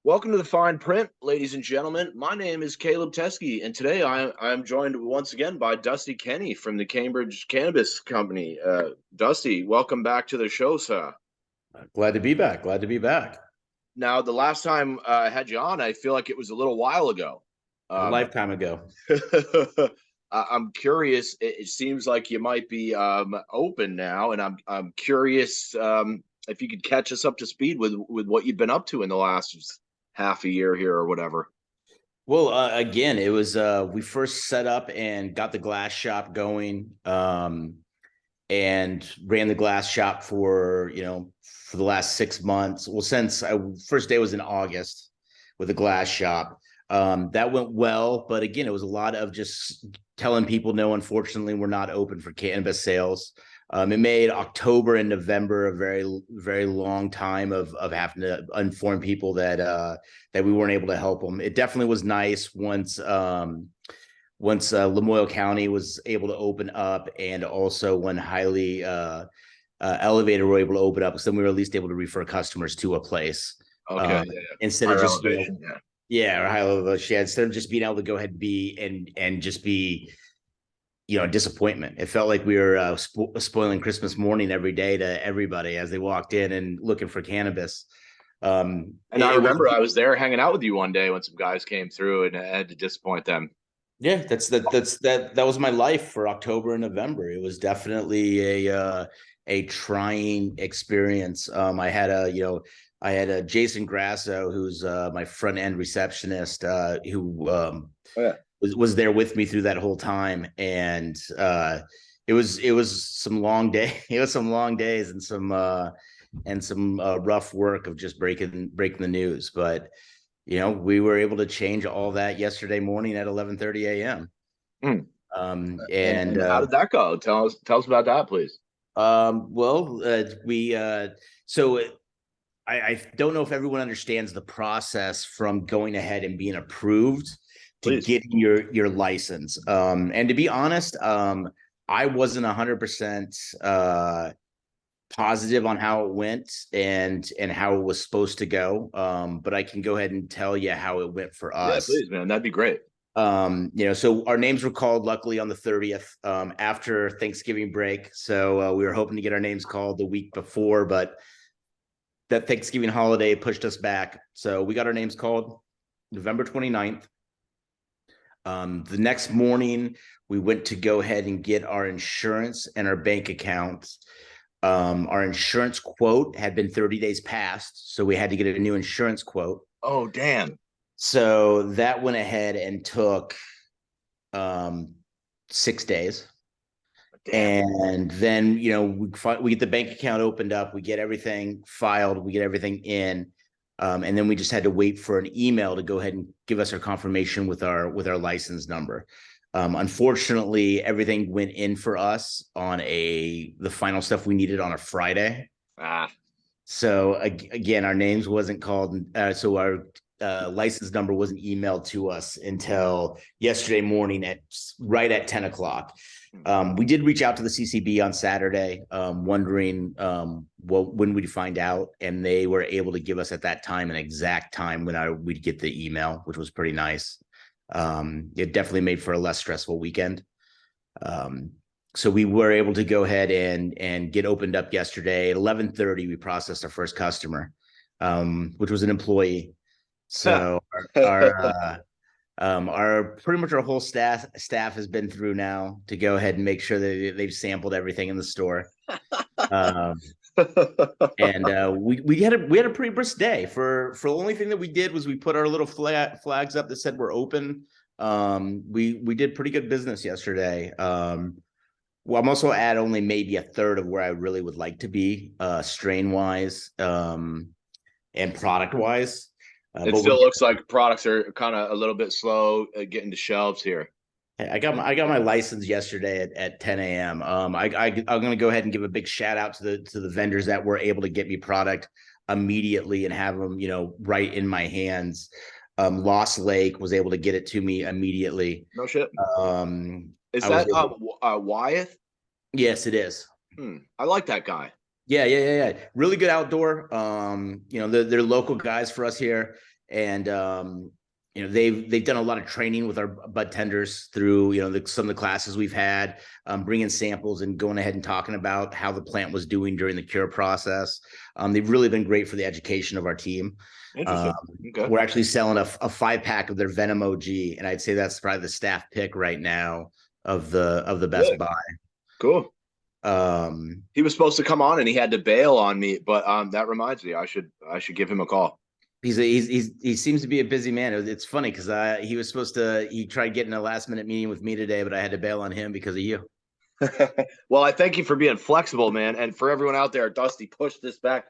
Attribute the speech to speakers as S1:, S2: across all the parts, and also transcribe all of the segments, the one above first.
S1: Welcome to the Fine Print, ladies and gentlemen. My name is Caleb Teskey, and today I'm joined once again by Dusty Kenney from the Cambridge Cannabis Company. Dusty, welcome back to the show, sir.
S2: Glad to be back. Glad to be back.
S1: Now, the last time I had you on, I feel like it was a little while ago.
S2: A
S1: Um,
S2: lifetime ago.
S1: I'm curious. It seems like you might be open now, and I'm curious if you could catch us up to speed with what you've been up to in the last half a year here or whatever.
S2: Well, again, it was we first set up and got the glass shop going, and ran the glass shop for the last 6 months. Well, since I first day was in August with the glass shop. That went well, but again, it was a lot of just telling people no, unfortunately, we're not open for cannabis sales. It made October and November a very, very long time of having to inform people that we weren't able to help them. It definitely was nice once Lamoille County was able to open up, and also when Highly Elevator were able to open up, because then we were at least able to refer customers to a place.
S1: Okay, yeah.
S2: Instead
S1: Higher
S2: of just
S1: elevation, yeah.
S2: yeah, or high level yeah, instead of just being able to go ahead and be and just be a disappointment. It felt like we were spoiling Christmas morning every day to everybody as they walked in and looking for cannabis.
S1: And I remember I was there hanging out with you one day when some guys came through, and I had to disappoint them.
S2: Yeah, that was my life for October and November. It was definitely a trying experience. I had a Jason Grasso, who's my front end receptionist, who
S1: Oh, yeah.
S2: was there with me through that whole time, and it was some long day. It was some long days and some rough work of just breaking the news, but we were able to change all that yesterday morning at 11:30 a.m.
S1: Hmm.
S2: And
S1: How did that go? Tell us about that, please.
S2: well, we so I don't know if everyone understands the process from going ahead and being approved to
S1: Please.
S2: getting your license. And to be honest, I wasn't 100% positive on how it went and how it was supposed to go. But I can go ahead and tell you how it went for
S1: Yeah,
S2: us.
S1: please, man. That'd be great.
S2: So our names were called luckily on the 30th, after Thanksgiving break. So we were hoping to get our names called the week before, but that Thanksgiving holiday pushed us back. So we got our names called November 29th. The next morning, we went to go ahead and get our insurance and our bank accounts. Our insurance quote had been 30 days past, so we had to get a new insurance quote.
S1: Oh, damn.
S2: So that went ahead and took 6 days.
S1: Damn.
S2: And then we get the bank account opened up, we get everything filed, we get everything in, and then we just had to wait for an email to go ahead and give us our confirmation with our license number. Unfortunately, everything went in for us on the final stuff we needed on a Friday.
S1: Ah.
S2: So again, our names wasn't called, so our license number wasn't emailed to us until yesterday morning right at 10 o'clock. We did reach out to the CCB on Saturday, wondering when we'd find out, and they were able to give us at that time an exact time when we'd get the email, which was pretty nice. It definitely made for a less stressful weekend. So we were able to go ahead and get opened up yesterday at 11:30. We processed our first customer, which was an employee. So our pretty much our whole staff has been through now to go ahead and make sure that they've sampled everything in the store. And we had a pretty brisk day. For the only thing that we did was we put our little flags up that said we're open. We did pretty good business yesterday. Well, I'm also at only maybe a third of where I really would like to be, strain wise, and product wise.
S1: It still looks like products are kind of a little bit slow getting to shelves here.
S2: I got my license yesterday at 10 a.m. I'm going to go ahead and give a big shout out to the vendors that were able to get me product immediately and have them right in my hands. Lost Lake was able to get it to me immediately.
S1: No shit. Is
S2: I
S1: that Wyeth?
S2: Yes, it is.
S1: I like that guy.
S2: Yeah. Really good outdoor. They're local guys for us here. and they've done a lot of training with our bud tenders through some of the classes we've had, bringing samples and going ahead and talking about how the plant was doing during the cure process. They've really been great for the education of our team.
S1: Interesting. Okay.
S2: We're actually selling a 5-pack of their Venom OG, and I'd say that's probably the staff pick right now of the Best
S1: Really?
S2: Buy.
S1: Cool. He was supposed to come on and he had to bail on me, but that reminds me, I should give him a call.
S2: He seems to be a busy man. It's funny because he tried getting a last minute meeting with me today, but I had to bail on him because of you.
S1: Well, I thank you for being flexible, man. And for everyone out there, Dusty pushed this back.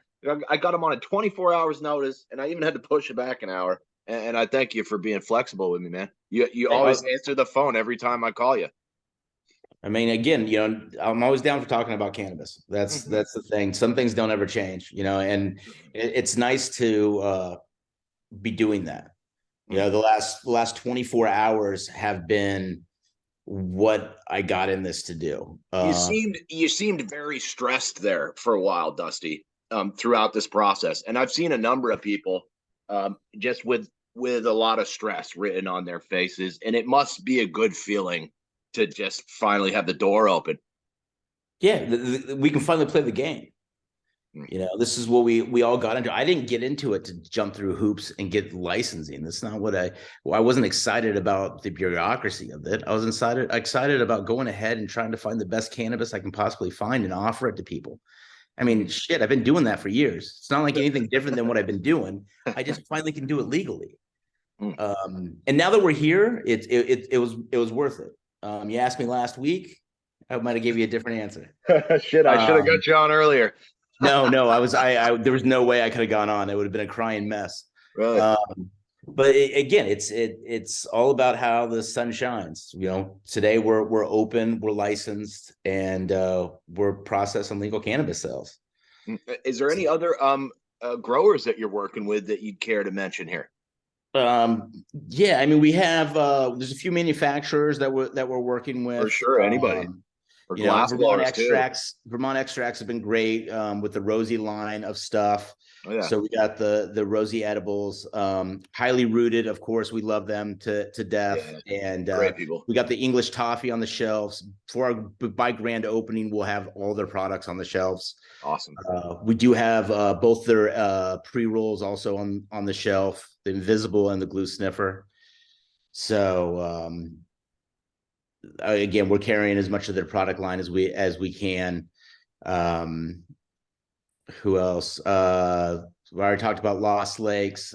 S1: I got him on a 24 hours notice, and I even had to push it back an hour. And I thank you for being flexible with me, man. You always answer the phone every time I call you.
S2: I mean, again, I'm always down for talking about cannabis. That's the thing. Some things don't ever change, and it's nice to be doing that. The last 24 hours have been what I got in this to do.
S1: You seemed very stressed there for a while, Dusty, throughout this process. And I've seen a number of people just with a lot of stress written on their faces, and it must be a good feeling to just finally have the door open.
S2: Yeah, we can finally play the game. This is what we all got into. I didn't get into it to jump through hoops and get licensing. That's not what I wasn't excited about the bureaucracy of it. I was excited about going ahead and trying to find the best cannabis I can possibly find and offer it to people. I mean, shit, I've been doing that for years. It's not like anything different than what I've been doing. I just finally can do it legally. And now that we're here, it was worth it. You asked me last week, I might have gave you a different answer.
S1: Shit, I should have got you on earlier.
S2: No, there was no way I could have gone on. It would have been a crying mess.
S1: Really?
S2: But again, it's all about how the sun shines. Today we're open, we're licensed, and we're processing legal cannabis sales.
S1: Is there any other growers that you're working with that you'd care to mention here?
S2: Yeah, I mean, we have there's a few manufacturers that we're working with.
S1: For sure, anybody.
S2: Vermont extracts have been great with the Rosie line of stuff. Oh, yeah. So we got the Rosie edibles, highly rooted. Of course, we love them to death. Yeah, and great people. We got the English toffee on the shelves. By grand opening, we'll have all their products on the shelves.
S1: Awesome.
S2: We do have both their pre-rolls also on the shelf, the Invisible and the Glue Sniffer. So again, we're carrying as much of their product line as we can. Who else? We already talked about Lost Lakes.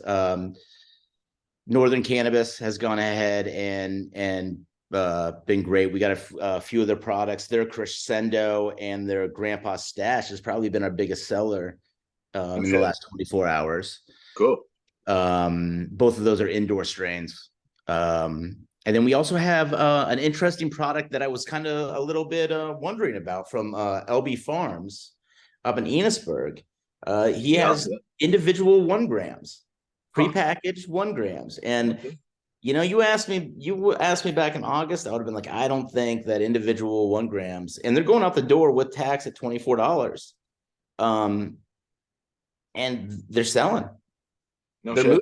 S2: Northern Cannabis has gone ahead and been great. We got a few of their products. Their Crescendo and their Grandpa Stash has probably been our biggest seller in the last 24 hours.
S1: Cool.
S2: Both of those are indoor strains. And then we also have an interesting product that I was kind of a little bit wondering about from LB Farms up in Enosburg. He has individual 1 grams, prepackaged 1 grams. And, you asked me back in August, I would have been like, I don't think that individual 1 grams, and they're going out the door with tax at $24. And they're selling.
S1: No shit. Moving.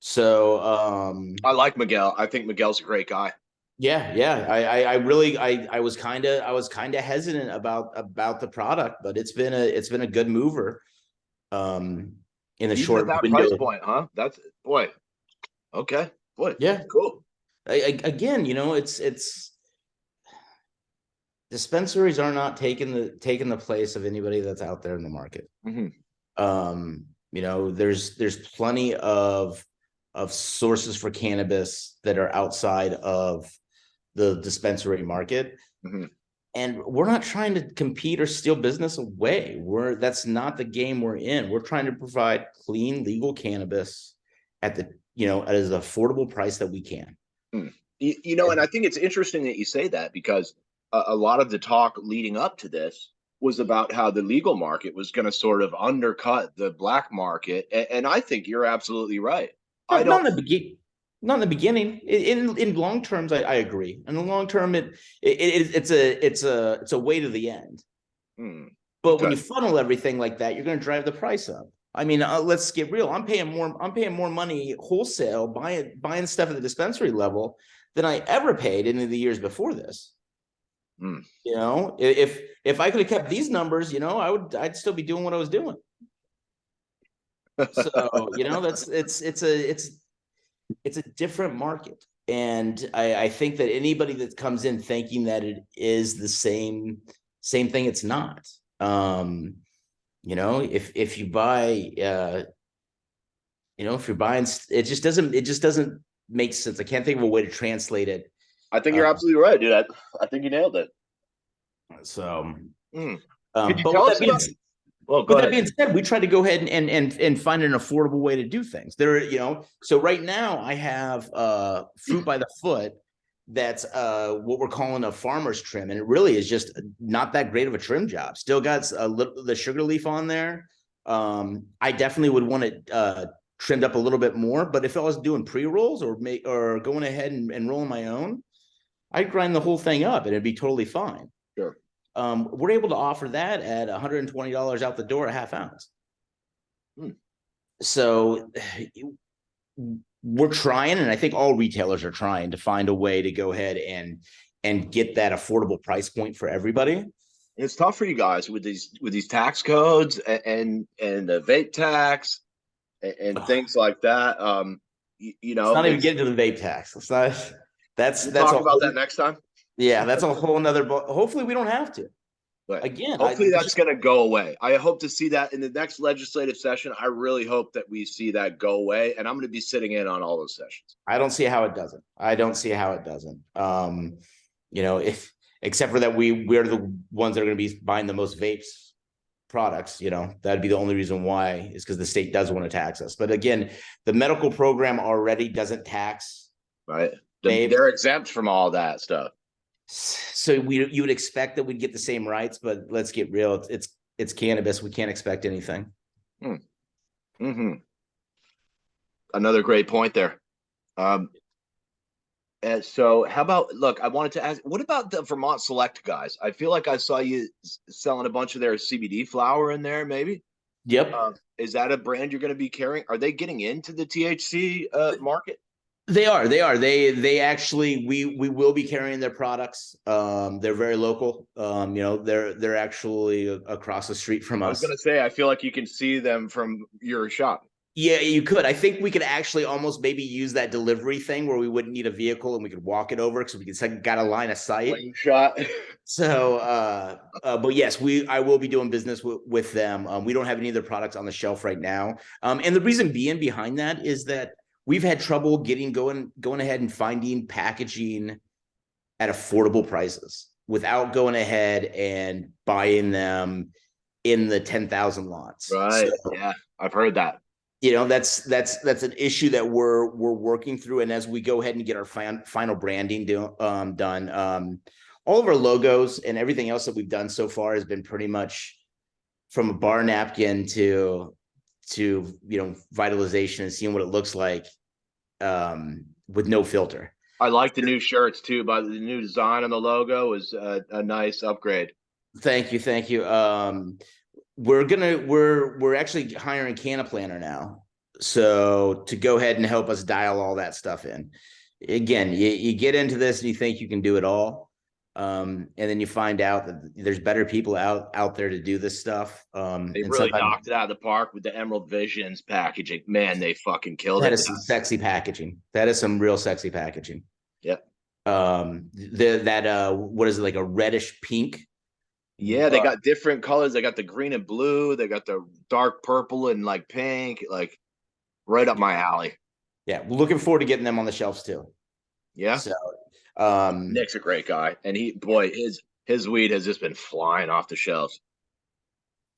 S2: So
S1: I like Miguel. I think Miguel's a great guy.
S2: Yeah. I was kind of hesitant about the product, but it's been a good mover. In a short
S1: that
S2: window.
S1: Price point, huh? That's boy. Okay, boy.
S2: Yeah,
S1: cool.
S2: Again, it's dispensaries are not taking the place of anybody that's out there in the market. There's plenty of sources for cannabis that are outside of the dispensary market. And we're not trying to compete or steal business away. That's not the game we're in. We're trying to provide clean, legal cannabis at at as affordable price that we can.
S1: And I think it's interesting that you say that, because a lot of the talk leading up to this was about how the legal market was going to sort of undercut the black market. And I think you're absolutely right.
S2: Not in the beginning. In long terms, I agree. In the long term, it's a way to the end. But when you funnel everything like that, you're going to drive the price up. I mean, let's get real. I'm paying more money wholesale buying stuff at the dispensary level than I ever paid in the years before this.
S1: Mm.
S2: You know, if I could have kept these numbers, I'd still be doing what I was doing. So, it's a different market. And I think that anybody that comes in thinking that it is the same thing, it's not. If you buy if you're buying, it just doesn't make sense. I can't think of a way to translate it.
S1: I think you're absolutely right, dude. I think you nailed it.
S2: So,
S1: Could you
S2: but
S1: tell us about? Well, go
S2: with that
S1: ahead.
S2: being said, we tried to go ahead and find an affordable way to do things. So right now I have fruit by the foot that's what we're calling a farmer's trim, and it really is just not that great of a trim job. Still got a little the sugar leaf on there. I definitely would want it trimmed up a little bit more, but if I was doing pre-rolls or going ahead and rolling my own, I'd grind the whole thing up and it'd be totally fine.
S1: Sure.
S2: We're able to offer that at $120 out the door, a half ounce. So we're trying, and I think all retailers are trying to find a way to go ahead and get that affordable price point for everybody.
S1: It's tough for you guys with these tax codes and the vape tax and things like that.
S2: It's not even getting to the vape tax. It's not. That's
S1: talk about that next time.
S2: Yeah, that's a whole nother. Hopefully, we don't have to.
S1: But
S2: again,
S1: hopefully that's going to go away. I hope to see that in the next legislative session. I really hope that we see that go away, and I'm going to be sitting in on all those sessions.
S2: I don't see how it doesn't. If except for that we're the ones that are going to be buying the most vapes products, that'd be the only reason why, is because the state does want to tax us. But again, the medical program already doesn't tax.
S1: Right. They're exempt from all that stuff.
S2: So you would expect that we'd get the same rights, but let's get real. It's cannabis. We can't expect anything.
S1: Another great point there. And so how about, look, I wanted to ask, what about the Vermont Select guys? I feel like I saw you selling a bunch of their CBD flower in there, maybe.
S2: Yep.
S1: Is that a brand you're going to be carrying? Are they getting into the THC market?
S2: They are. They actually, we will be carrying their products. They're very local. They're actually across the street from us.
S1: I was going to say, I feel like you can see them from your shop.
S2: Yeah, you could. I think we could actually almost maybe use that delivery thing where we wouldn't need a vehicle and we could walk it over because we could got a line of sight.
S1: Shot.
S2: So, but yes, I will be doing business with them. We don't have any of their products on the shelf right now. And the reason being behind that is that we've had trouble going ahead and finding packaging at affordable prices without going ahead and buying them in the 10,000 lots.
S1: Right. So, yeah, I've heard that.
S2: That's an issue that we're working through. And as we go ahead and get our final branding done, all of our logos and everything else that we've done so far has been pretty much from a bar napkin to vitalization and seeing what it looks like with no filter.
S1: I like the new shirts too, but the new design on the logo is a nice upgrade.
S2: Thank you. We're actually hiring Cannaplanner now, so to go ahead and help us dial all that stuff in. Again, you get into this and you think you can do it all, and then you find out that there's better people out there to do this stuff.
S1: They really knocked it out of the park with the Emerald Visions packaging. Man, they fucking killed it.
S2: That is some sexy packaging. That is some real sexy packaging.
S1: Yeah.
S2: What is it, like a reddish pink?
S1: Yeah, they got different colors. They got the green and blue. They got the dark purple and like pink, like right up my alley.
S2: Yeah, we're looking forward to getting them on the shelves too.
S1: Yeah.
S2: So,
S1: Nick's a great guy, and his weed has just been flying off the shelves.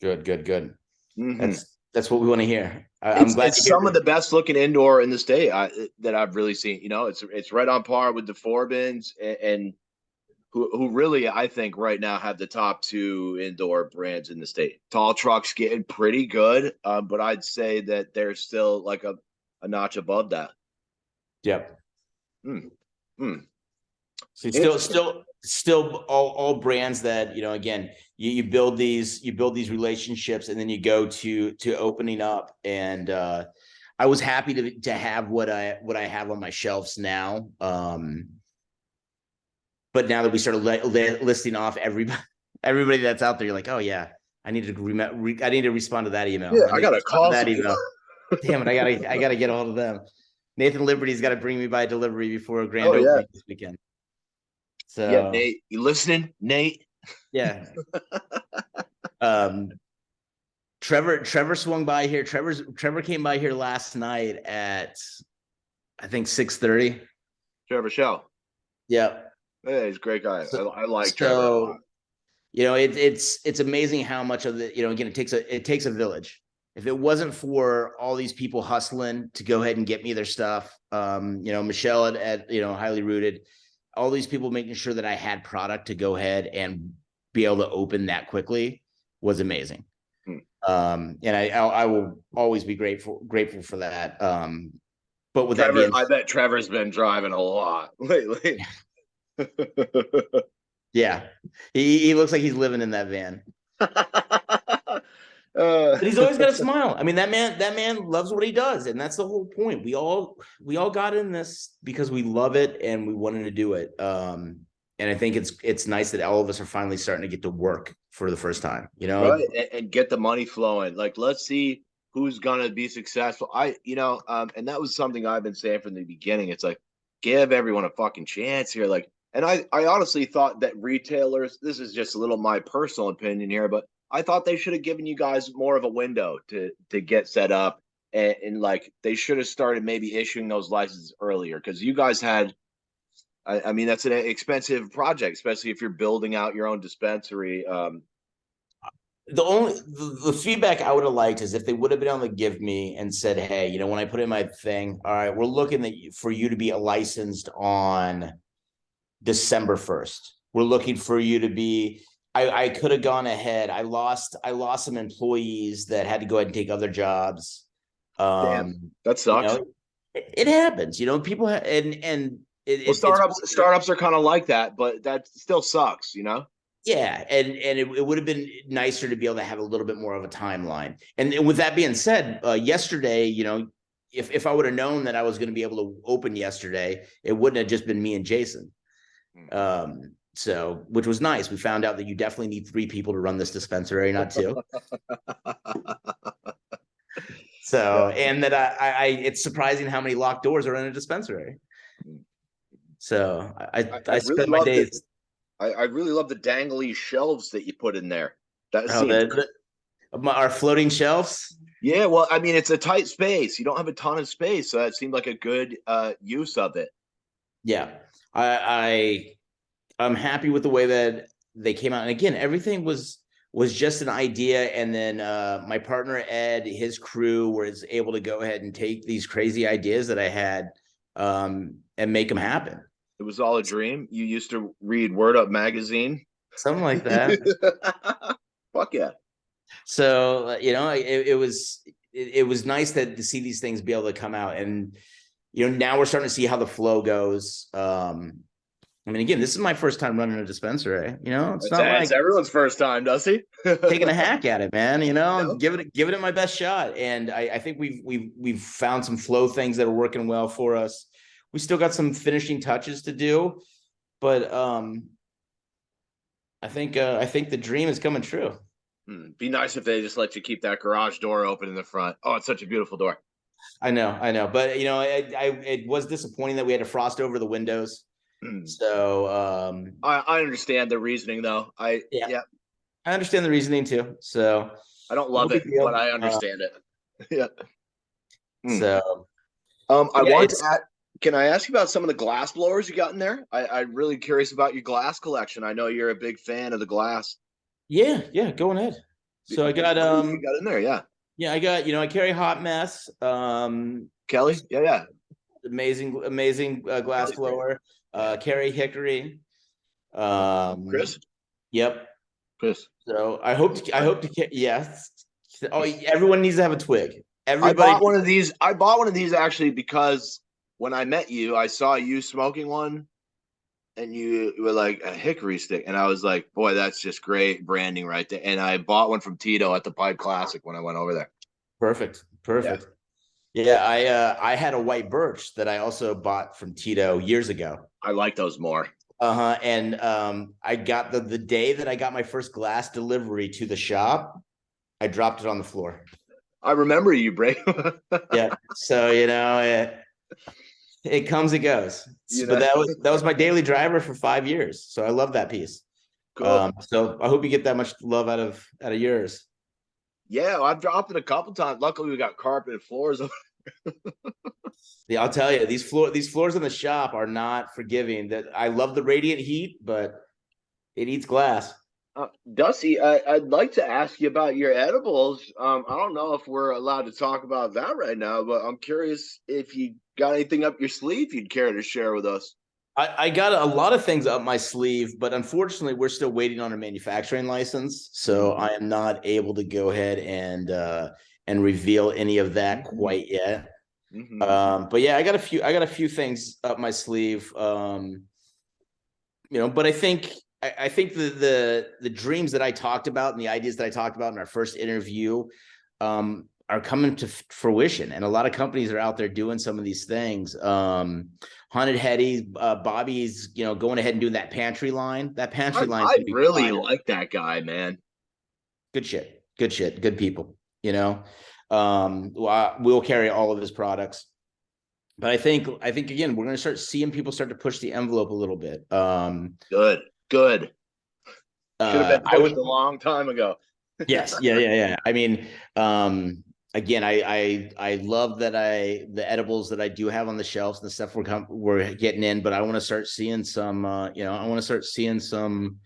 S2: Good.
S1: Mm-hmm.
S2: That's what we want to hear. I'm glad
S1: it's some of the best looking indoor in the state that I've really seen. It's right on par with the Forbins and who really, I think, right now have the top two indoor brands in the state. Tall Truck's getting pretty good, but I'd say that they're still like a notch above that.
S2: Yep.
S1: So
S2: still all brands that, again, you build these relationships, and then you go to opening up. And I was happy to have what I have on my shelves now. But now that we started listing off everybody that's out there, you're like, oh yeah, I need to respond to that email.
S1: Yeah,
S2: I
S1: I
S2: need to
S1: gotta
S2: respond to
S1: call
S2: that
S1: some
S2: email. Damn it, I gotta get a hold of them. Nathan Liberty's got to bring me by delivery before a grand
S1: Oh yeah,
S2: opening this weekend.
S1: yeah,
S2: So
S1: Nate, you listening, Nate?
S2: yeah. Trevor swung by here. Trevor came by here last night at, I think, 6:30.
S1: Trevor Shell.
S2: Yeah.
S1: Hey, he's a great guy. I like Trevor a
S2: So,
S1: lot.
S2: it's amazing how much of the, again, it takes a village. If it wasn't for all these people hustling to go ahead and get me their stuff, Michelle at Highly Rooted, all these people making sure that I had product to go ahead and be able to open that quickly was amazing. And I will always be grateful for that. But with that
S1: Trevor,
S2: being,
S1: I bet Trevor's been driving a lot lately.
S2: yeah, he looks like he's living in that van. But he's always got a smile. I mean, that man loves what he does, and that's the whole point. We all got in this because we love it and we wanted to do it. And I think it's nice that all of us are finally starting to get to work for the first time.
S1: Right, and get the money flowing. Like, let's see who's gonna be successful. And that was something I've been saying from the beginning. It's like, give everyone a fucking chance here. Like, and I honestly thought that retailers, this is just a little my personal opinion here, but I thought they should have given you guys more of a window to get set up, and like they should have started maybe issuing those licenses earlier, because you guys had. I mean, that's an expensive project, especially if you're building out your own dispensary.
S2: The feedback I would have liked is if they would have been able to give me and said, hey, when I put in my thing, all right, we're looking for you to be licensed on December 1st. We're looking for you to be. I could have gone ahead. I lost some employees that had to go ahead and take other jobs.
S1: Damn, that sucks.
S2: It happens. People and
S1: Well, startups are kind of like that, but that still sucks.
S2: Yeah, and it would have been nicer to be able to have a little bit more of a timeline. And with that being said, yesterday, if I would have known that I was going to be able to open yesterday, it wouldn't have just been me and Jason. So, which was nice. We found out that you definitely need 3 people to run this dispensary, not 2. So, and that it's surprising how many locked doors are in a dispensary. So I
S1: really
S2: spend my days.
S1: I really love the dangly shelves that you put in there. That
S2: Our floating shelves.
S1: Yeah, well, I mean, it's a tight space. You don't have a ton of space, so that seemed like a good use of it.
S2: Yeah, I'm happy with the way that they came out. And again, everything was just an idea. And then my partner, Ed, his crew was able to go ahead and take these crazy ideas that I had and make them happen.
S1: It was all a dream. You used to read Word Up magazine.
S2: Something like that.
S1: Fuck yeah.
S2: So, it was nice to see these things be able to come out. And, now we're starting to see how the flow goes. I mean, again, this is my first time running a dispensary. It's not like
S1: it's everyone's first time, does he?
S2: taking a hack at it, man. Give it my best shot. And I think we've found some flow things that are working well for us. We still got some finishing touches to do, but I think the dream is coming true.
S1: Be nice if they just let you keep that garage door open in the front. Oh, it's such a beautiful door.
S2: I know, but it was disappointing that we had to frost over the windows. So
S1: I understand the reasoning, though. I
S2: understand the reasoning too. So
S1: I don't love it, but I understand it. Yeah.
S2: So
S1: I want to add. Can I ask you about some of the glass blowers you got in there? I'm really curious about your glass collection. I know you're a big fan of the glass.
S2: Yeah, going ahead. So I got
S1: you got in there, yeah.
S2: Yeah, I got, I carry Hot Mess.
S1: Kelly, yeah.
S2: Amazing glass blower. Carry Hickory.
S1: Chris?
S2: Yep.
S1: Chris.
S2: So I hope to yes. Oh, everyone needs to have a twig.
S1: Everybody. I bought one of these actually because when I met you, I saw you smoking one, and you were like a hickory stick, and I was like, boy, that's just great branding right there. And I bought one from Tito at the Pipe Classic when I went over there.
S2: Perfect.
S1: Yeah,
S2: Perfect. Yeah, I had a white birch that I also bought from Tito years ago.
S1: I like those more.
S2: Uh-huh. And I got the day that I got my first glass delivery to the shop, I dropped it on the floor.
S1: I remember you break.
S2: Yeah. So, it comes, it goes.
S1: You
S2: But
S1: know,
S2: that was my daily driver for 5 years. So I love that piece.
S1: cool.
S2: So I hope you get that much love out of yours.
S1: Yeah, I've dropped it a couple times. Luckily, we got carpet and floors.
S2: Yeah, I'll tell you, these floors in the shop are not forgiving. That I love the radiant heat, but it eats glass.
S1: Dusty, I'd like to ask you about your edibles. I don't know if we're allowed to talk about that right now, but I'm curious if you got anything up your sleeve you'd care to share with us.
S2: I got a lot of things up my sleeve, but unfortunately, we're still waiting on a manufacturing license, so I am not able to go ahead and reveal any of that quite yet.
S1: Mm-hmm.
S2: But yeah, I got a few things up my sleeve. But I think the dreams that I talked about and the ideas that I talked about in our first interview are coming to fruition, and a lot of companies are out there doing some of these things. Haunted Hetty, Bobby's, going ahead and doing that pantry line. That pantry line is
S1: I
S2: gonna be
S1: really
S2: fire.
S1: like that guy, man.
S2: Good shit. Good shit. Good people. We'll carry all of his products. But I think again, we're going to start seeing people start to push the envelope a little bit.
S1: Good, good. Should have been
S2: I
S1: pushed
S2: would,
S1: a long time ago.
S2: yes, yeah. I mean, again, I love that the edibles that I do have on the shelves and the stuff we're getting in, but I want to start seeing some, I want to start seeing some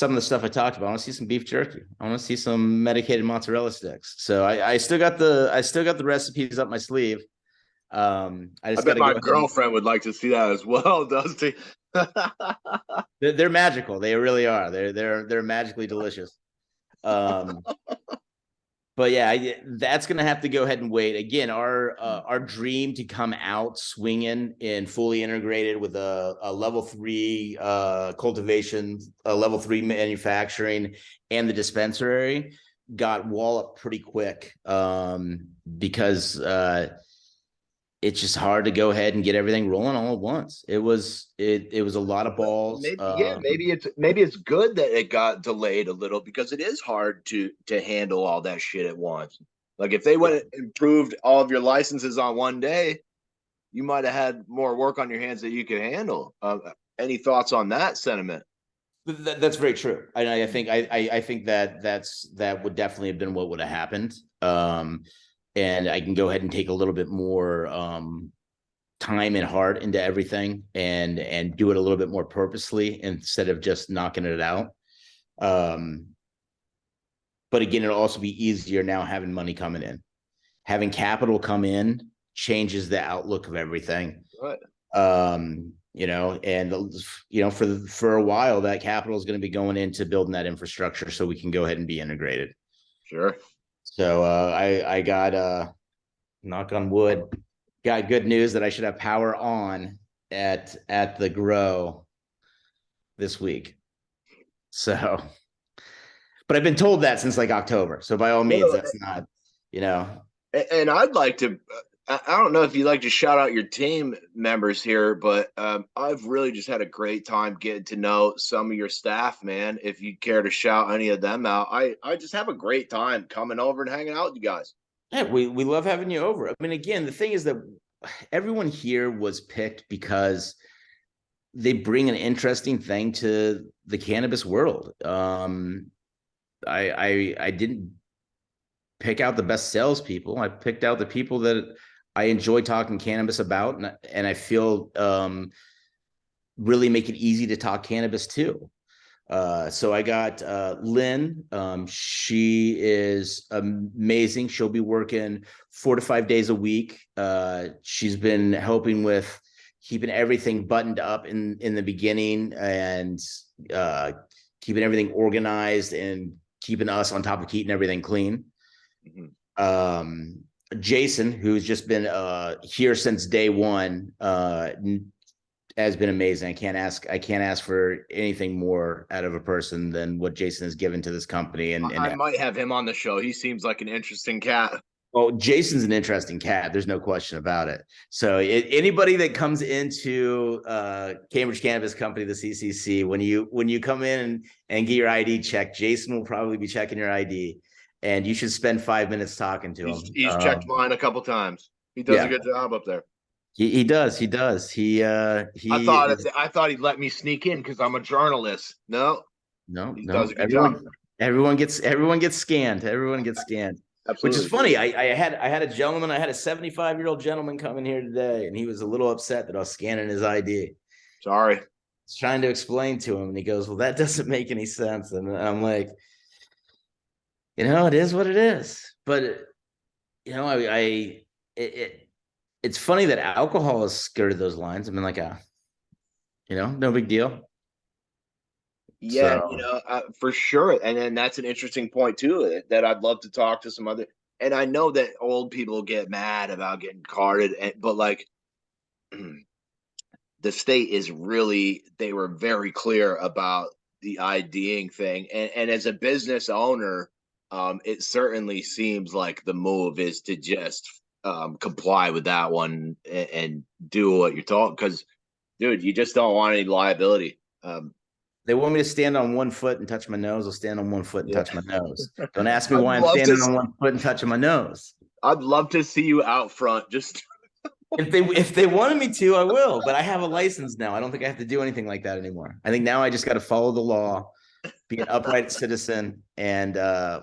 S2: of the stuff I talked about. I want to see some beef jerky. I want to see some medicated mozzarella sticks. So I still got the recipes up my sleeve. I
S1: I
S2: just got
S1: bet
S2: to go
S1: my
S2: ahead and
S1: girlfriend would like to see that as well, Dusty.
S2: they're magical. They really are. They're magically delicious. Um, but yeah, that's gonna have to go ahead and wait. Again, our dream to come out swinging and fully integrated with a level 3 cultivation, a level 3 manufacturing, and the dispensary got walloped pretty quick because it's just hard to go ahead and get everything rolling all at once. It was a lot of balls.
S1: Maybe, yeah, maybe it's good that it got delayed a little because it is hard to handle all that shit at once. Like if they
S2: Yeah.
S1: went and improved all of your licenses on one day, you might have had more work on your hands that you could handle. Any thoughts on that sentiment?
S2: That's very true. I think that would definitely have been what would have happened. And I can go ahead and take a little bit more time and heart into everything and do it a little bit more purposely instead of just knocking it out. Um, but again, it'll also be easier now having money coming in. Having capital come in changes the outlook of everything.
S1: Right.
S2: And for a while that capital is going to be going into building that infrastructure so we can go ahead and be integrated.
S1: Sure.
S2: So I got knock on wood, got good news that I should have power on at the grow this week. So, but I've been told that since like October. So by all means, that's not,
S1: And I'd like to. I don't know if you'd like to shout out your team members here, but I've really just had a great time getting to know some of your staff, man. If you care to shout any of them out, I just have a great time coming over and hanging out with you guys.
S2: Yeah, we love having you over. I mean, again, the thing is that everyone here was picked because they bring an interesting thing to the cannabis world. I didn't pick out the best salespeople. I picked out the people that I enjoy talking cannabis about, and I feel really make it easy to talk cannabis too. So I got Lynn. She is amazing. She'll be working 4 to 5 days a week. She's been helping with keeping everything buttoned up in the beginning and keeping everything organized and keeping us on top of keeping everything clean. Jason, who's just been here since day one, has been amazing. I can't ask for anything more out of a person than what Jason has given to this company.
S1: I might have him on the show. He seems like an interesting cat.
S2: well, Jason's an interesting cat. There's no question about it. So anybody that comes into Cambridge Cannabis Company, the CCC, when you come in and get your ID checked, Jason will probably be checking your ID, and you should spend 5 minutes talking to him.
S1: He's checked mine a couple times. He does a
S2: Yeah,
S1: good job up there.
S2: he does. He does.
S1: I thought he'd let me sneak in because I'm a journalist. No,
S2: No,
S1: he does
S2: no.
S1: a good job.
S2: Everyone gets scanned. Everyone gets scanned. Which is
S1: Absolutely.
S2: funny. I had a gentleman, I had a 75-year-old gentleman come in here today, and he was a little upset that I was scanning his ID. I
S1: Sorry.
S2: was trying to explain to him, and he goes, "Well, that doesn't make any sense." And I'm like, it is what it is. But it's funny that alcohol has skirted those lines. I mean, like no big deal.
S1: Yeah,
S2: So
S1: for sure. And then that's an interesting point too, that I'd love to talk to some other. And I know that old people get mad about getting carded, but like the state is really, they were very clear about the IDing thing. And as a business owner, it certainly seems like the move is to just comply with that one and do what you're told. Because, dude, you just don't want any liability.
S2: they want me to stand on one foot and touch my nose. I'll stand on one foot and
S1: Yeah.
S2: touch my nose. Don't ask me
S1: I'd
S2: why I'm
S1: love to.
S2: standing on one foot and touching my nose.
S1: I'd love to see you out front. Just
S2: If they wanted me to, I will. But I have a license now. I don't think I have to do anything like that anymore. I think now I just got to follow the law, be an upright citizen, and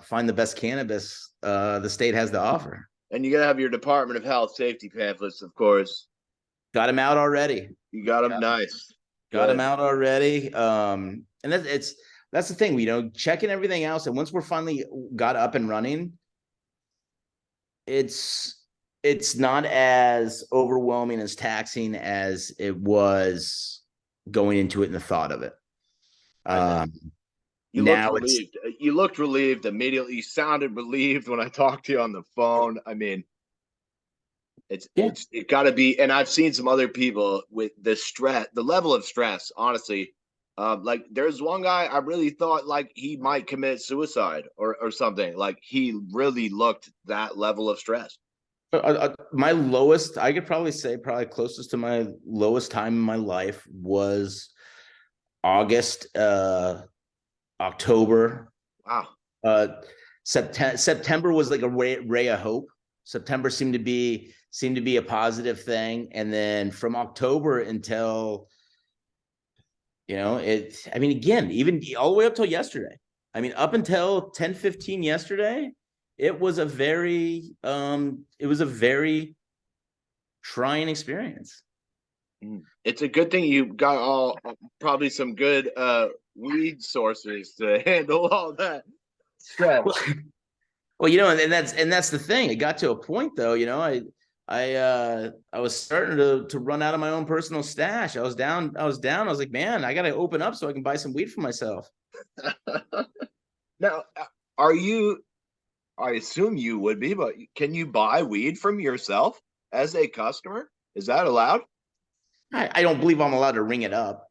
S2: find the best cannabis the state has to offer.
S1: and you gotta have your Department of Health safety pamphlets, of course.
S2: Got him out already.
S1: You got them nice.
S2: Got him out already. And that's the thing. Checking everything else, and once we're finally got up and running, it's not as overwhelming, as taxing as it was going into it and the thought of it.
S1: You looked relieved. You looked relieved immediately. You sounded relieved when I talked to you on the phone. I mean, it got to be. And I've seen some other people with the stress, the level of stress. Honestly, like there's one guy I really thought like he might commit suicide or something. Like he really looked that level of stress.
S2: My lowest, I could probably say, probably closest to my lowest time in my life was August, October.
S1: Wow.
S2: September was like a ray of hope. September seemed to be a positive thing, and then from October until I mean, again, even all the way up till yesterday. I mean, up until 10:15 yesterday, it was a very trying experience.
S1: It's a good thing you got probably some good weed sources to handle all that stress.
S2: Well, and that's the thing. It got to a point though, I was starting to run out of my own personal stash. I was down. I was like, man, I got to open up so I can buy some weed for myself.
S1: Now, I assume you would be, but can you buy weed from yourself as a customer? Is that allowed?
S2: I don't believe I'm allowed to ring it up.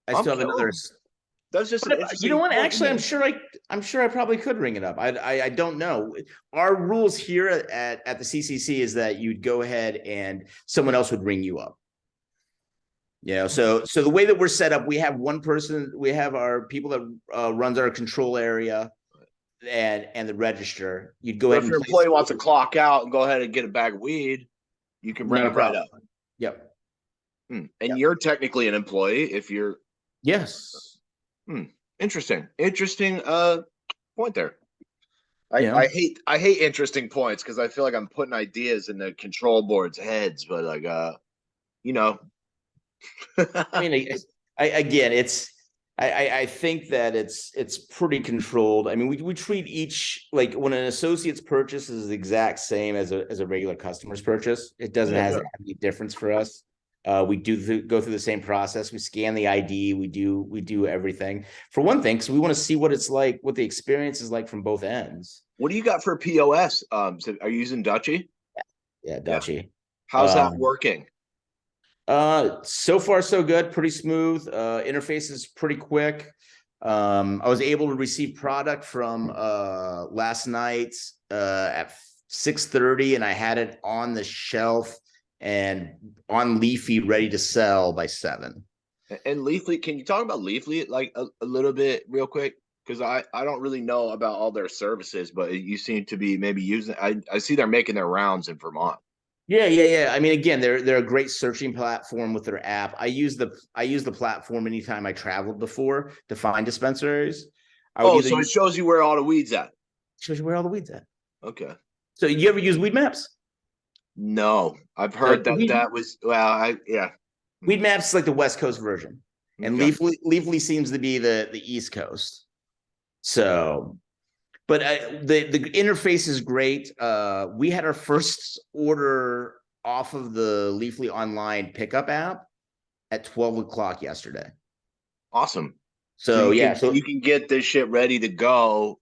S2: I still have another.
S1: That's just
S2: you know what? Actually, I'm sure I probably could ring it up. I don't know. Our rules here at the CCC is that you'd go ahead and someone else would ring you up. So the way that we're set up, we have one person. We have our people that runs our control area and the register. You'd go ahead.
S1: If your employee wants to clock out and go ahead and get a bag of weed, you can bring it right up.
S2: Yep.
S1: And you're technically an employee if you're.
S2: Yes.
S1: Interesting point there. I hate interesting points because I feel like I'm putting ideas in the control board's heads, but like
S2: I mean, I think that it's pretty controlled. I mean, we treat each, like when an associate's purchase is the exact same as a regular customer's purchase. It doesn't have any difference for us. We do go through the same process. We scan the ID. We do everything for one thing, because we want to see what it's like, what the experience is like from both ends.
S1: What do you got for POS? So are you using Dutchie?
S2: Yeah, Dutchie.
S1: How's that working?
S2: So far so good, pretty smooth. Interface is pretty quick. I was able to receive product from last night at 6:30, and I had it on the shelf and on Leafy ready to sell by 7.
S1: And Leafly, can you talk about Leafly like a little bit real quick? Because I don't really know about all their services, but you seem to be maybe using. I see they're making their rounds in Vermont.
S2: Yeah. I mean, again, they're a great searching platform with their app. I use the platform anytime I traveled before to find dispensaries. I would
S1: Oh,
S2: either
S1: so it
S2: use,
S1: shows you where all the weeds at.
S2: shows you where all the weeds at.
S1: Okay.
S2: So you ever use Weed Maps?
S1: No, I've
S2: So
S1: heard that that was well. I yeah.
S2: Weed Maps is like the West Coast version, and
S1: Okay.
S2: Leafly seems to be the East Coast. So, but the interface is great. We had our first order off of the Leafly online pickup app at 12 o'clock yesterday.
S1: Awesome. So
S2: So yeah,
S1: you can get this shit ready to go,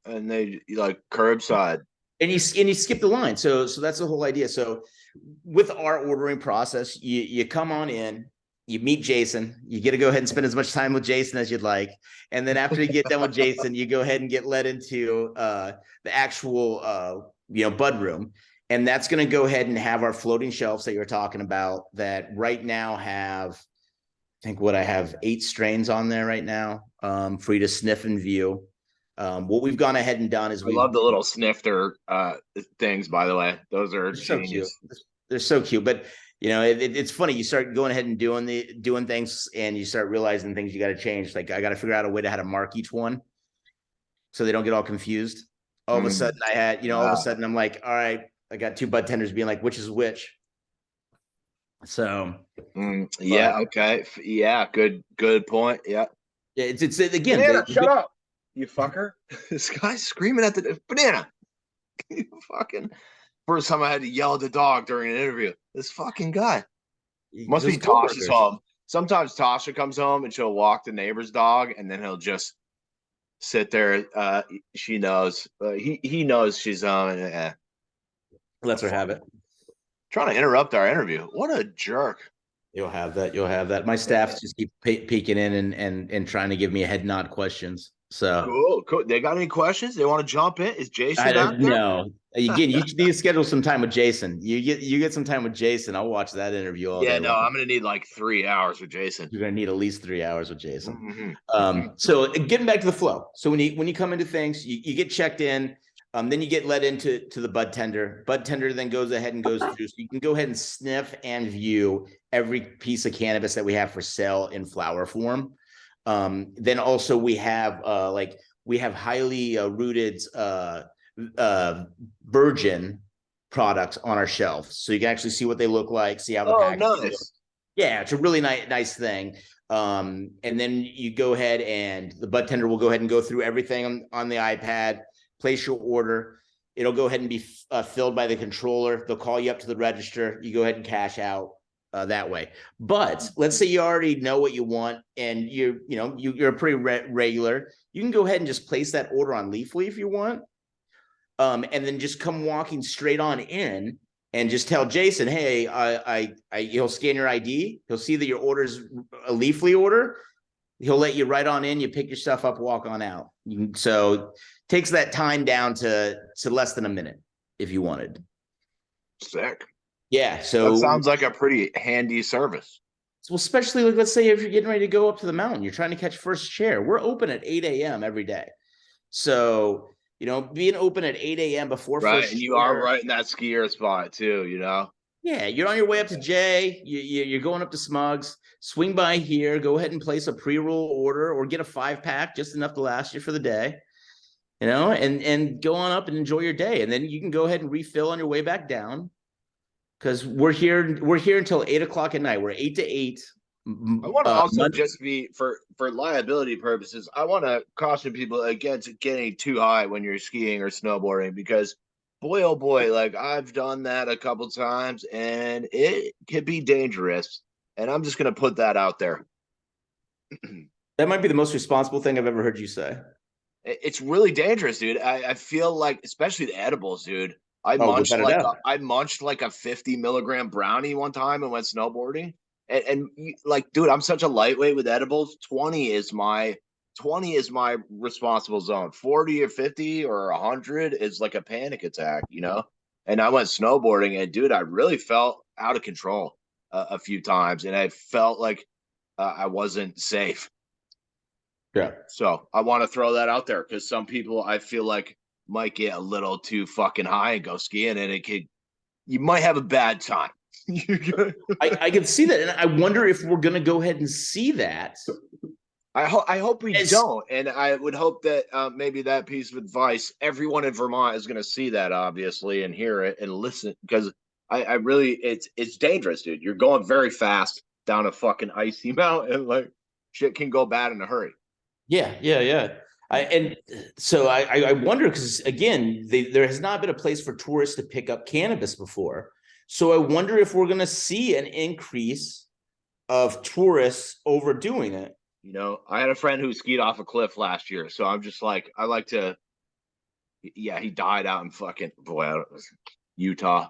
S1: and they like curbside.
S2: and you skip the line. So that's the whole idea. So with our ordering process, you come on in, you meet Jason, you get to go ahead and spend as much time with Jason as you'd like, and then after you get done with Jason, you go ahead and get led into the actual bud room, and that's going to go ahead and have our floating shelves that you're talking about that right now have, I think what I have 8 strains on there right now for you to sniff and view. What we've gone ahead and done is
S1: I love the little snifter things, by the way. Those are
S2: they're so cute.
S1: genius.
S2: They're so cute, but it's funny. You start going ahead and doing things, and you start realizing things you got to change. Like I got to figure out a way to how to mark each one so they don't get all confused. All of a sudden, all of a sudden, I'm like, all right, I got 2 bud tenders being like, which is which. So,
S1: Yeah, okay, yeah, good point. Yeah,
S2: it's again,
S1: banana, shut up, you fucker! This guy's screaming at the banana. You fucking first time I had to yell at the dog during an interview. This fucking guy must
S2: those
S1: be Tasha's
S2: coworkers.
S1: home. Sometimes Tasha comes home and she'll walk the neighbor's dog, and then he'll just sit there. She knows. He knows she's home. And,
S2: Lets her have it.
S1: trying to interrupt our interview. What a jerk!
S2: You'll have that. You'll have that. My staff just keep peeking in and trying to give me a head nod questions. So
S1: Cool. They got any questions? They want to jump in? Is Jason
S2: I
S1: back
S2: don't
S1: there?
S2: know. Again, you need to schedule some time with Jason. You get some time with Jason. I'll watch that interview all
S1: Yeah,
S2: day
S1: no,
S2: long.
S1: I'm gonna need like 3 hours with Jason.
S2: You're gonna need at least 3 hours with Jason.
S1: Mm-hmm.
S2: So getting back to the flow. So when you come into things, you get checked in. Then you get led into the bud tender. Bud tender then goes ahead and goes through. So you can go ahead and sniff and view every piece of cannabis that we have for sale in flower form. Then also we have highly rooted virgin products on our shelf, so you can actually see what they look like, see how the packaging
S1: Oh,
S2: looks.
S1: nice.
S2: Yeah, it's a really nice thing. And then you go ahead and the bud tender will go ahead and go through everything on the iPad, place your order. It'll go ahead and be filled by the controller. They'll call you up to the register. You go ahead and cash out that way. But let's say you already know what you want and you're a pretty regular. You can go ahead and just place that order on Leafly if you want. And then just come walking straight on in and just tell Jason, hey, he'll scan your ID. He'll see that your order's a Leafly order. He'll let you right on in. You pick your stuff up, walk on out. So takes that time down to less than a minute if you wanted.
S1: Sick.
S2: Yeah. So
S1: that sounds like a pretty handy service.
S2: So especially like, let's say if you're getting ready to go up to the mountain, you're trying to catch first chair. We're open at 8 a.m. every day. So, being open at 8 a.m. before
S1: right,
S2: first
S1: and you
S2: chair,
S1: are right in that skier spot too,
S2: Yeah, you're on your way up to Jay. You're going up to Smugs. Swing by here. Go ahead and place a pre-roll order or get a 5-pack, just enough to last you for the day. And go on up and enjoy your day. And then you can go ahead and refill on your way back down. Because we're here until 8 o'clock at night. We're 8 to 8.
S1: I want to also just be for liability purposes. I want to caution people against getting too high when you're skiing or snowboarding, because boy, oh boy, like I've done that a couple times and it could be dangerous. And I'm just going to put that out there.
S2: That might be the most responsible thing I've ever heard you say.
S1: It's really dangerous, dude. I feel like, especially the edibles, dude. I munched like a 50 milligram brownie one time and went snowboarding. like, dude, I'm such a lightweight with edibles. 20 is my responsible zone. 40 or 50 or 100 is like a panic attack, you know? And I went snowboarding, and dude, I really felt out of control a few times, and I felt like I wasn't safe.
S2: Yeah.
S1: So I want to throw that out there because some people I feel like might get a little too fucking high and go skiing, and you might have a bad time.
S2: I can see that. And I wonder if we're going to go ahead and see that.
S1: I hope we don't, and I would hope that maybe that piece of advice, everyone in Vermont is going to see that, obviously, and hear it and listen, because I really, it's dangerous, dude. You're going very fast down a fucking icy mountain, like shit can go bad in a hurry.
S2: Yeah. So I wonder, because again, there has not been a place for tourists to pick up cannabis before. So I wonder if we're going to see an increase of tourists overdoing it.
S1: You know, I had a friend who skied off a cliff last year, so I'm just like, I like to. Yeah, he died out in fucking Utah.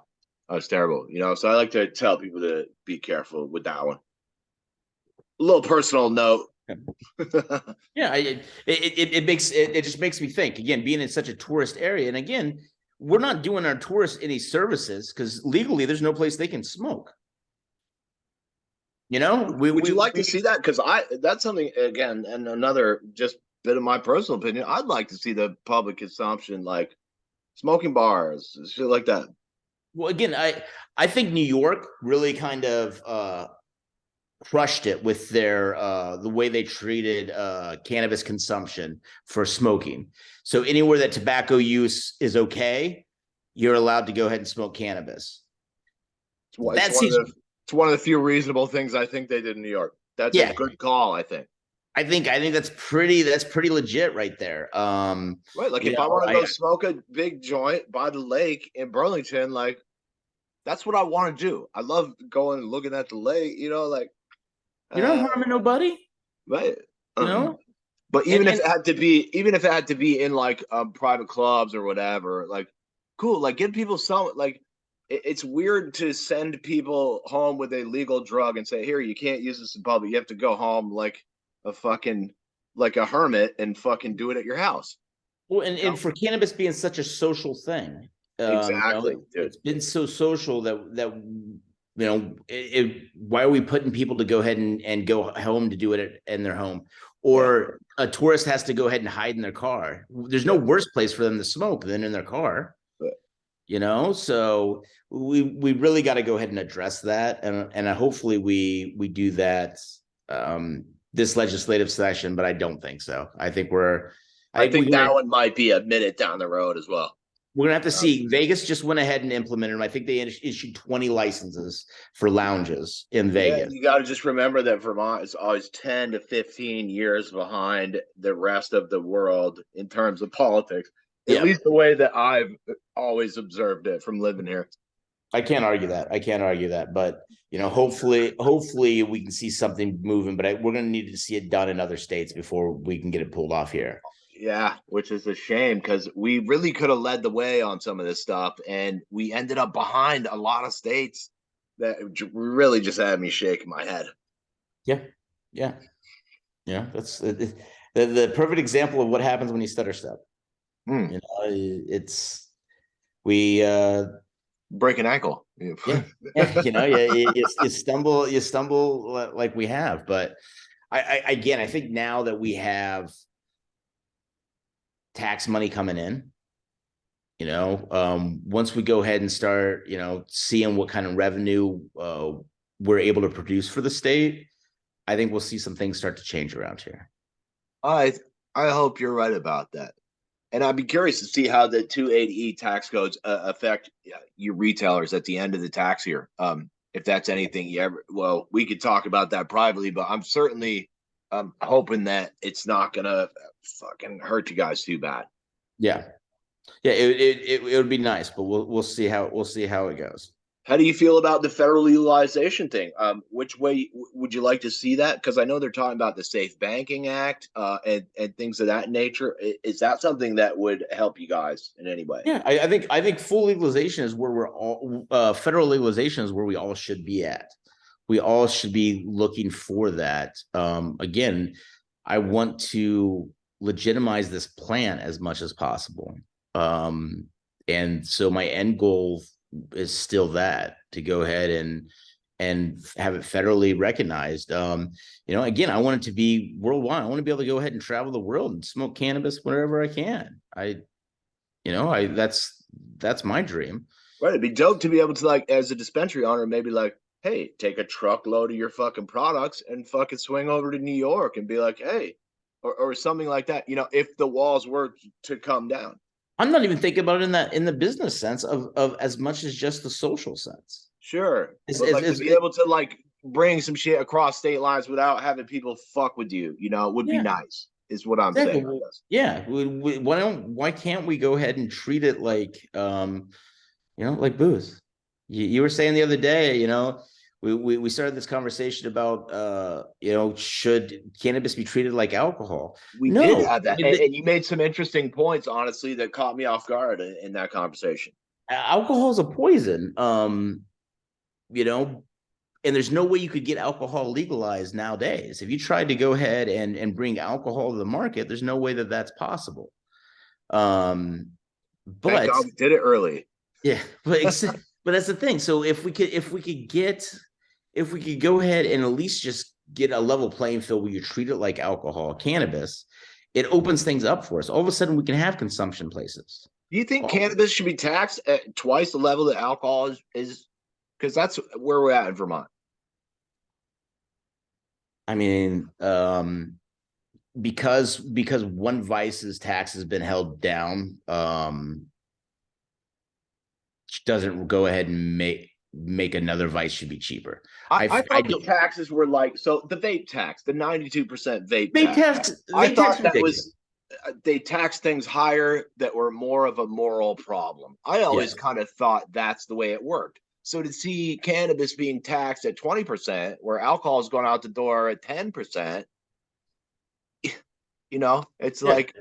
S1: That was terrible, you know. So I like to tell people to be careful with that one. A little personal note.
S2: Yeah, it just makes me think, again, being in such a tourist area, and again, we're not doing our tourists any services because legally there's no place they can smoke. You know,
S1: would you like to see that? Because that's something, again, and another just bit of my personal opinion. I'd like to see the public consumption, like smoking bars, shit like that.
S2: Well, again, I think New York really kind of crushed it with their the way they treated cannabis consumption for smoking. So anywhere that tobacco use is okay, you're allowed to go ahead and smoke cannabis.
S1: It's one of the few reasonable things I think they did in New York. That's a good call, I think.
S2: I think that's pretty legit right there.
S1: Right, like if I want to go smoke a big joint by the lake in Burlington, like that's what I want to do. I love going and looking at the lake, you know, like
S2: you're not harming nobody,
S1: right?
S2: You know.
S1: But even if it had to be in like private clubs or whatever, like cool, like give people some like. It's weird to send people home with a legal drug and say, here, you can't use this in public. You have to go home like a hermit and fucking do it at your house.
S2: Well, and for cannabis being such a social thing,
S1: exactly,
S2: it's been so social that you know, why are we putting people to go ahead and go home to do it in their home, or a tourist has to go ahead and hide in their car? There's no worse place for them to smoke than in their car. You know, so we really got to go ahead and address that, and hopefully we do that this legislative session, but I don't think so. I think
S1: that one might be a minute down the road as well.
S2: We're gonna have to see. Vegas just went ahead and implemented them. I think they issued 20 licenses for lounges in Vegas.
S1: You got to just remember that Vermont is always 10 to 15 years behind the rest of the world in terms of politics. At least the way that I've always observed it from living here.
S2: I can't argue that. But you know, hopefully we can see something moving. But we're going to need to see it done in other states before we can get it pulled off here.
S1: Yeah, which is a shame because we really could have led the way on some of this stuff, and we ended up behind a lot of states that really just had me shaking my head.
S2: Yeah. That's the perfect example of what happens when you stutter step. You know, it's
S1: break an ankle.
S2: You know, you stumble like we have. But I think now that we have tax money coming in, you know, once we go ahead and start, you know, seeing what kind of revenue we're able to produce for the state, I think we'll see some things start to change around here.
S1: I hope you're right about that. And I'd be curious to see how the 280E tax codes affect your retailers at the end of the tax year. If that's anything we could talk about that privately, but I'm certainly hoping that it's not going to fucking hurt you guys too bad.
S2: Yeah. It would be nice, but we'll see how it goes.
S1: How do you feel about the federal legalization thing? Which way would you like to see that? Because I know they're talking about the Safe Banking Act and things of that nature. Is that something that would help you guys in any way?
S2: Yeah, I think full legalization is where we're all federal legalization is where we all should be at. we all should be looking for that. Again, I want to legitimize this plant as much as possible. And so my end goal is still that, to go ahead and have it federally recognized. Again, I want it to be worldwide. I want to be able to go ahead and travel the world and smoke cannabis wherever I can. That's my dream.
S1: Right. It'd be dope to be able to, like, as a dispensary owner, maybe like, hey, take a truckload of your fucking products and fucking swing over to New York and be like, hey, or something like that. If the walls were to come down.
S2: I'm not even thinking about it in the business sense of as much as just the social sense.
S1: Sure. But like to be able to like bring some shit across state lines without having people fuck with you, would be nice, is what I'm saying.
S2: Well, yeah. Why can't we go ahead and treat it like like booze? You were saying the other day, we started this conversation about should cannabis be treated like alcohol?
S1: We did have that, and you made some interesting points, honestly, that caught me off guard in that conversation.
S2: Alcohol is a poison, and there's no way you could get alcohol legalized nowadays. If you tried to go ahead and bring alcohol to the market, there's no way that that's possible. But
S1: thank God we did it early.
S2: Yeah, but that's the thing. So if we could go ahead and at least just get a level playing field where you treat it like alcohol, cannabis, it opens things up for us. All of a sudden, we can have consumption places.
S1: Do you think cannabis should be taxed at twice the level that alcohol is? Because that's where we're at in Vermont.
S2: I mean, because one vice's tax has been held down, doesn't go ahead and make another vice should be cheaper.
S1: I thought the taxes were like, so the vape tax, the 92% vape tax. I thought that was they taxed things higher that were more of a moral problem. I always kind of thought that's the way it worked. So to see cannabis being taxed at 20%, where alcohol is going out the door at 10%, it's like,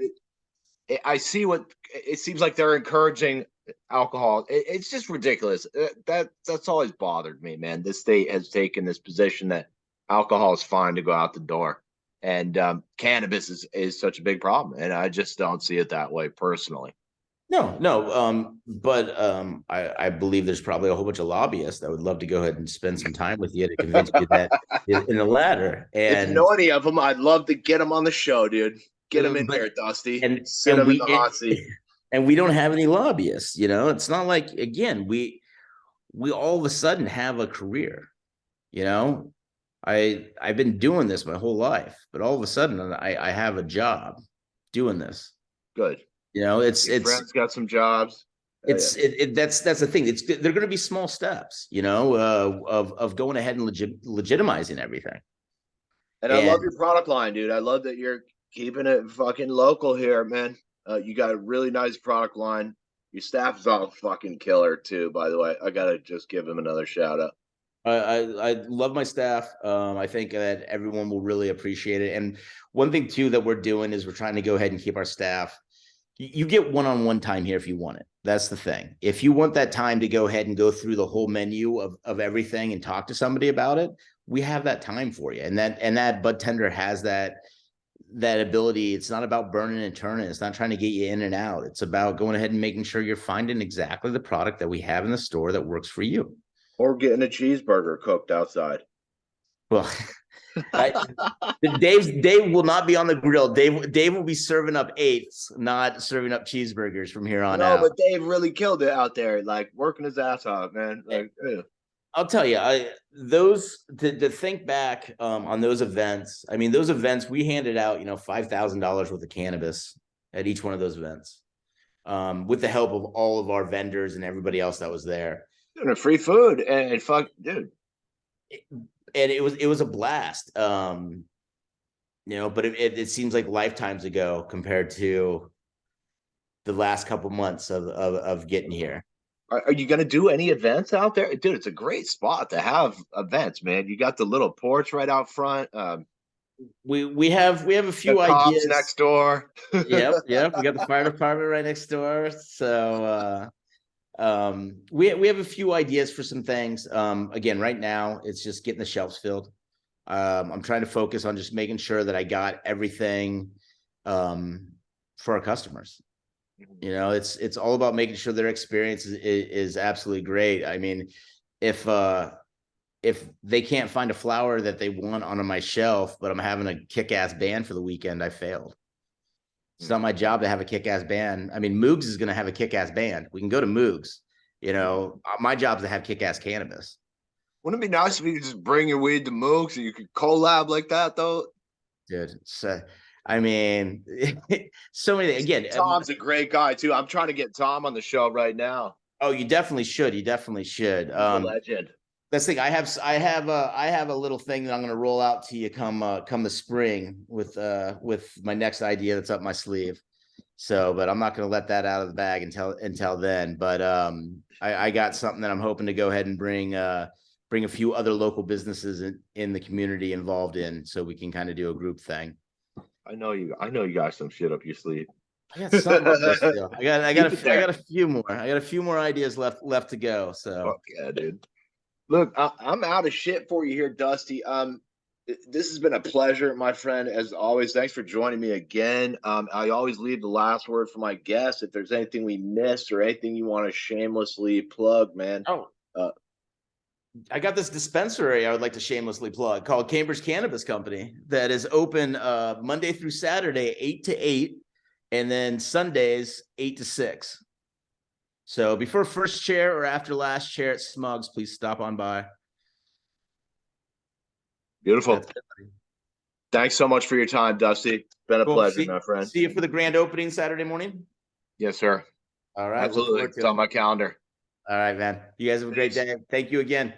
S1: I see what it seems like they're encouraging alcohol. It's just ridiculous. That's always bothered me, man. This state has taken this position that alcohol is fine to go out the door, and cannabis is such a big problem, and I just don't see it that way personally.
S2: No. But I believe there's probably a whole bunch of lobbyists that would love to go ahead and spend some time with you to convince you that in the latter. And
S1: if you know any of them, I'd love to get them on the show, dude. Get them in there, Dusty, and sit them in the hot seat.
S2: And we don't have any lobbyists. It's not like, again, we all of a sudden have a career. I've been doing this my whole life, but all of a sudden I have a job doing this.
S1: Good.
S2: It's
S1: friends got some jobs.
S2: That's the thing. They're going to be small steps, of going ahead and legitimizing everything.
S1: And I love your product line, dude. I love that you're keeping it fucking local here, man. You got a really nice product line. Your staff is all fucking killer too, by the way. I gotta just give him another shout out.
S2: I love my staff. I think that everyone will really appreciate it. And one thing too that we're doing is we're trying to go ahead and keep our staff. You get one-on-one time here if you want it. That's the thing. If you want that time to go ahead and go through the whole menu of everything and talk to somebody about it, we have that time for you. And that bud tender has that ability. It's not about burning and turning. It's not trying to get you in and out. It's about going ahead and making sure you're finding exactly the product that we have in the store that works for you.
S1: Or getting a cheeseburger cooked outside.
S2: Well, Dave will not be on the grill. Dave will be serving up eighths, not serving up cheeseburgers from here on out.
S1: No, but Dave really killed it out there, like working his ass off, man. Like,
S2: I'll tell you, to think back on those events. I mean, those events we handed out, $5,000 worth of cannabis at each one of those events, with the help of all of our vendors and everybody else that was there.
S1: And free food and fuck, dude.
S2: And it was a blast, but it seems like lifetimes ago compared to the last couple months of getting here.
S1: Are you going to do any events out there? Dude, it's a great spot to have events, man. You got the little porch right out front.
S2: We have a few ideas
S1: next door.
S2: Yep. We got the fire department right next door. So we have a few ideas for some things. Again, right now it's just getting the shelves filled. I'm trying to focus on just making sure that I got everything for our customers. You know, it's all about making sure their experience is absolutely great. I mean, if they can't find a flower that they want on my shelf, but I'm having a kick-ass band for the weekend, I failed. It's not my job to have a kick-ass band. I mean, Moogs is going to have a kick-ass band. We can go to Moogs. You know, my job is to have kick-ass cannabis.
S1: Wouldn't it be nice if you could just bring your weed to Mooks and you could collab like that, though?
S2: Dude, so I mean, so many again.
S1: Tom's a great guy too. I'm trying to get Tom on the show right now.
S2: Oh, you definitely should. You definitely should.
S1: He's a legend.
S2: Let's think. I have a little thing that I'm going to roll out to you come the spring with my next idea that's up my sleeve. So, but I'm not going to let that out of the bag until then. But I got something that I'm hoping to go ahead and bring a few other local businesses in the community involved in, so we can kind of do a group thing.
S1: I know you got some shit up your sleeve.
S2: I got something up there still. I got a few more. I got a few more ideas left to go. So
S1: fuck yeah, dude. Look, I'm out of shit for you here, Dusty. This has been a pleasure, my friend, as always. Thanks for joining me again. I always leave the last word for my guests. If there's anything we missed or anything you want to shamelessly plug, man.
S2: I got this dispensary I would like to shamelessly plug called Cambridge Cannabis Company that is open Monday through Saturday, 8 to 8, and then Sundays, 8 to 6. So before first chair or after last chair at Smugs, please stop on by.
S1: Beautiful. Thanks so much for your time, Dusty. It's been a pleasure, my friend.
S2: See you for the grand opening Saturday morning.
S1: Yes, sir.
S2: All right.
S1: Absolutely. It's on my calendar.
S2: All right, man. You guys have a great day. Thank you again.